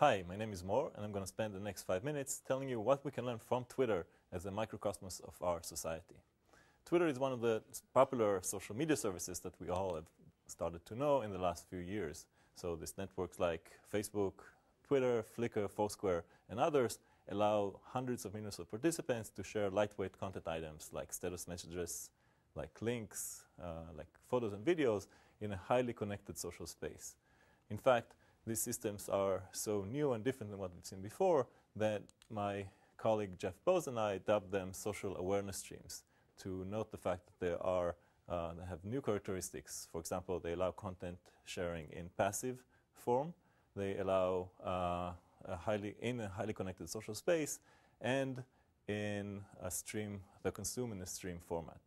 Hi, my name is Mor, and I'm going to spend the next 5 minutes telling you what we can learn from Twitter as a microcosmos of our society. Twitter is one of the popular social media services that we all have started to know in the last few years. So these networks like Facebook, Twitter, Flickr, Foursquare, and others allow hundreds of millions of participants to share lightweight content items like status messages, like links, like photos and videos in a highly connected social space. In fact, these systems are so new and different than what we've seen before that my colleague Jeff Bose and I dubbed them social awareness streams to note the fact that they have new characteristics. For example, they allow content sharing in passive form. They allow in a highly connected social space and in a stream, they consume in a stream format.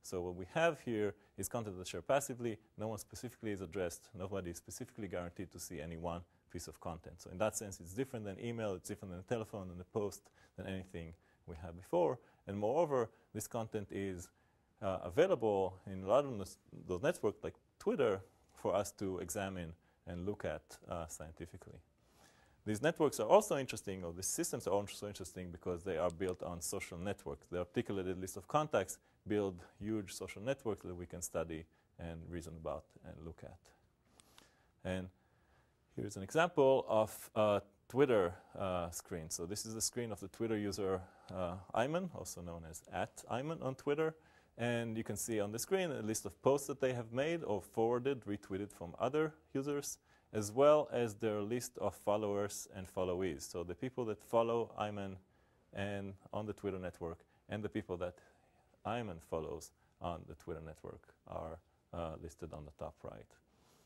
So what we have here is content that's shared passively. No one specifically is addressed. Nobody is specifically guaranteed to see any one piece of content. So in that sense, it's different than email. It's different than a telephone and a post than anything we had before. And moreover, this content is available in a lot of those networks like Twitter for us to examine and look at scientifically. These networks are also interesting, or these systems are also interesting because they are built on social networks. The articulated list of contacts build huge social networks that we can study and reason about and look at. And here's an example of a Twitter screen. So this is the screen of the Twitter user Ayman, also known as @Ayman on Twitter. And you can see on the screen a list of posts that they have made or forwarded, retweeted from other users, as well as their list of followers and followees. So the people that follow Ayman and on the Twitter network and the people that Ayman follows on the Twitter network are listed on the top right.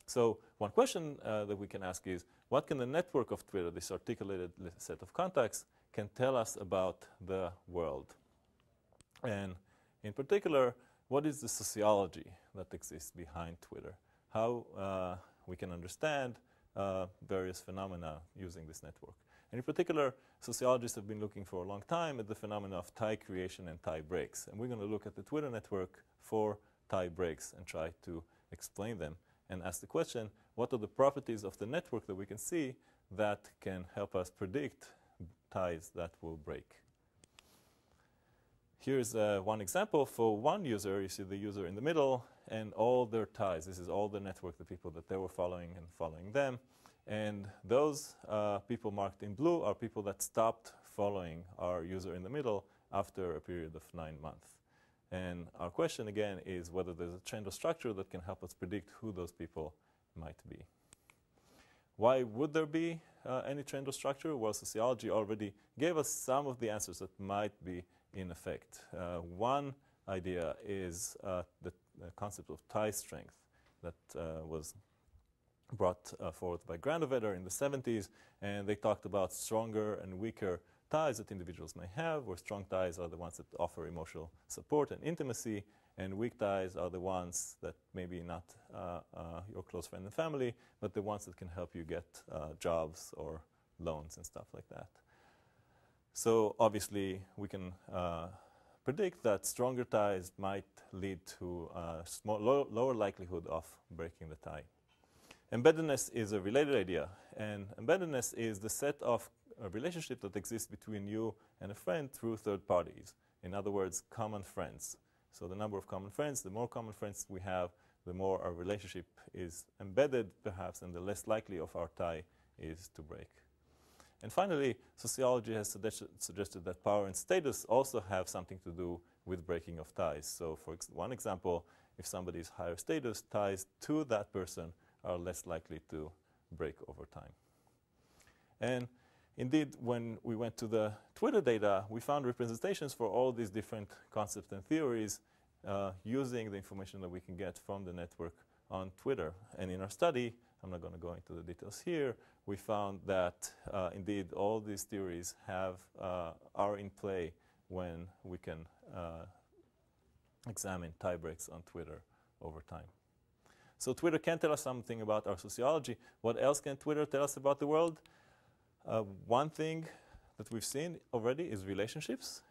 So one question that we can ask is, what can the network of Twitter, this articulated set of contacts, can tell us about the world? And in particular, what is the sociology that exists behind Twitter? How we can understand various phenomena using this network. And in particular, sociologists have been looking for a long time at the phenomena of tie creation and tie breaks. And we're going to look at the Twitter network for tie breaks and try to explain them and ask the question, what are the properties of the network that we can see that can help us predict ties that will break? Here's one example. For one user, you see the user in the middle and all their ties. This is all the network, the people that they were following and following them. And those people marked in blue are people that stopped following our user in the middle after a period of 9 months. And our question again is whether there's a trend or structure that can help us predict who those people might be. Why would there be any trend or structure? Well, sociology already gave us some of the answers that might be in effect. One idea is the concept of tie strength that was brought forth by Granovetter in the 70s, and they talked about stronger and weaker ties that individuals may have, where strong ties are the ones that offer emotional support and intimacy, and weak ties are the ones that maybe not your close friend and family, but the ones that can help you get jobs or loans and stuff like that. So obviously, we can predict that stronger ties might lead to lower likelihood of breaking the tie. Embeddedness is a related idea, and embeddedness is the set of relationship that exists between you and a friend through third parties. In other words, common friends. So the number of common friends, the more common friends we have, the more our relationship is embedded, perhaps, and the less likely of our tie is to break. And finally, sociology has suggested that power and status also have something to do with breaking of ties. So for one example, if somebody is higher status, ties to that person are less likely to break over time. And indeed, when we went to the Twitter data, we found representations for all these different concepts and theories using the information that we can get from the network on Twitter. And in our study, I'm not going to go into the details here, we found that indeed all these theories are in play when we can examine tie breaks on Twitter over time. So Twitter can tell us something about our sociology. What else can Twitter tell us about the world? One thing that we've seen already is relationships.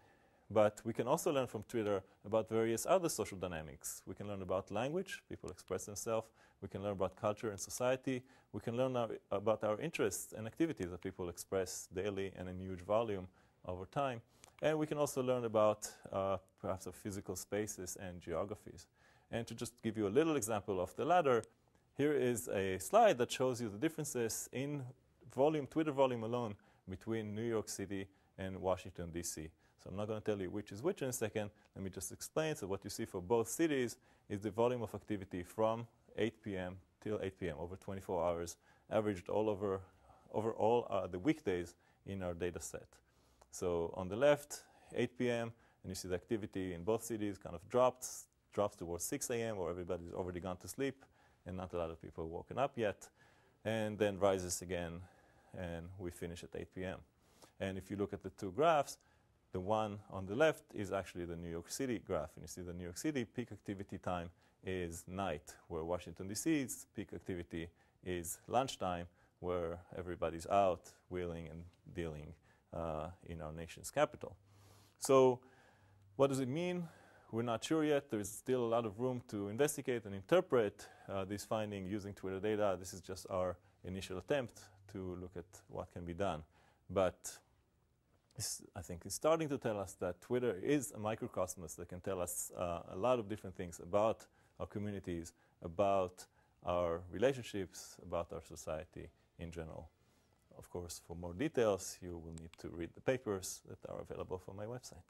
But we can also learn from Twitter about various other social dynamics. We can learn about language, people express themselves. We can learn about culture and society. We can learn about our interests and activities that people express daily and in huge volume over time. And we can also learn about perhaps of physical spaces and geographies. And to just give you a little example of the latter, here is a slide that shows you the differences in volume, Twitter volume alone, between New York City and Washington, D.C. So I'm not going to tell you which is which in a second. Let me just explain. So what you see for both cities is the volume of activity from 8 p.m. till 8 p.m. over 24 hours, averaged all over all the weekdays in our data set. So on the left, 8 p.m., and you see the activity in both cities kind of drops towards 6 a.m. where everybody's already gone to sleep and not a lot of people have woken up yet, and then rises again, and we finish at 8 p.m. And if you look at the two graphs, the one on the left is actually the New York City graph, and you see the New York City peak activity time is night, where Washington, D.C.'s peak activity is lunchtime, where everybody's out wheeling and dealing in our nation's capital. So what does it mean? We're not sure yet. There's still a lot of room to investigate and interpret this finding using Twitter data. This is just our initial attempt to look at what can be done. But I think it's starting to tell us that Twitter is a microcosmos that can tell us a lot of different things about our communities, about our relationships, about our society in general. Of course, for more details, you will need to read the papers that are available from my website.